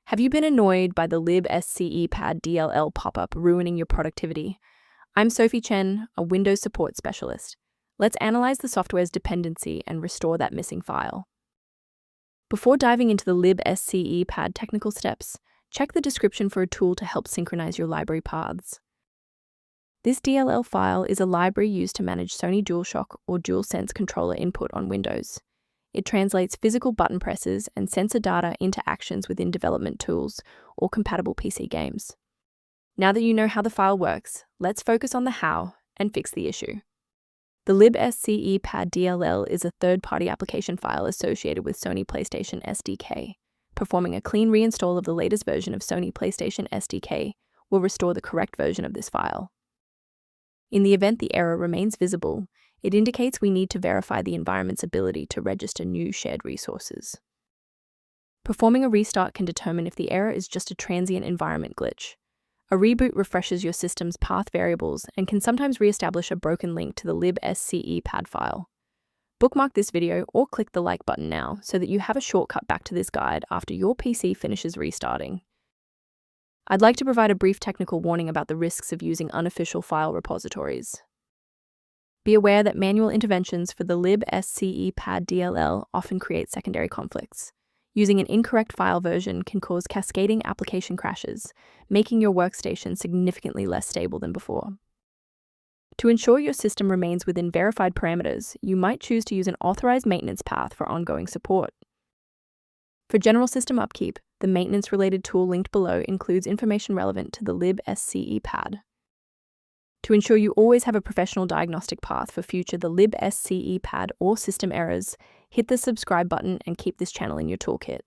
Have you been annoyed by the Libscepad.dll pop-up ruining your productivity? I'm Sophie Chen, a Windows support specialist. Let's analyze the software's dependency and restore that missing file. Before diving into the Libscepad technical steps, check the description for a tool to help synchronize your library paths. This DLL file is a library used to manage Sony DualShock or DualSense controller input on Windows. It translates physical button presses and sensor data into actions within development tools or compatible PC games. Now that you know how the file works, let's focus on the how and fix the issue. The Libscepad.dll is a third-party application file associated with Sony PlayStation SDK. Performing a clean reinstall of the latest version of Sony PlayStation SDK will restore the correct version of this file. In the event the error remains visible, it indicates we need to verify the environment's ability to register new shared resources. Performing a restart can determine if the error is just a transient environment glitch. A reboot refreshes your system's path variables and can sometimes re-establish a broken link to the libscepad file. Bookmark this video or click the like button now so that you have a shortcut back to this guide after your PC finishes restarting. I'd like to provide a brief technical warning about the risks of using unofficial file repositories. Be aware that manual interventions for the Libscepad.dll often create secondary conflicts. Using an incorrect file version can cause cascading application crashes, making your workstation significantly less stable than before. To ensure your system remains within verified parameters, you might choose to use an authorized maintenance path for ongoing support. For general system upkeep, the maintenance-related tool linked below includes information relevant to the Libscepad. To ensure you always have a professional diagnostic path for future the Libscepad or system errors, hit the subscribe button and keep this channel in your toolkit.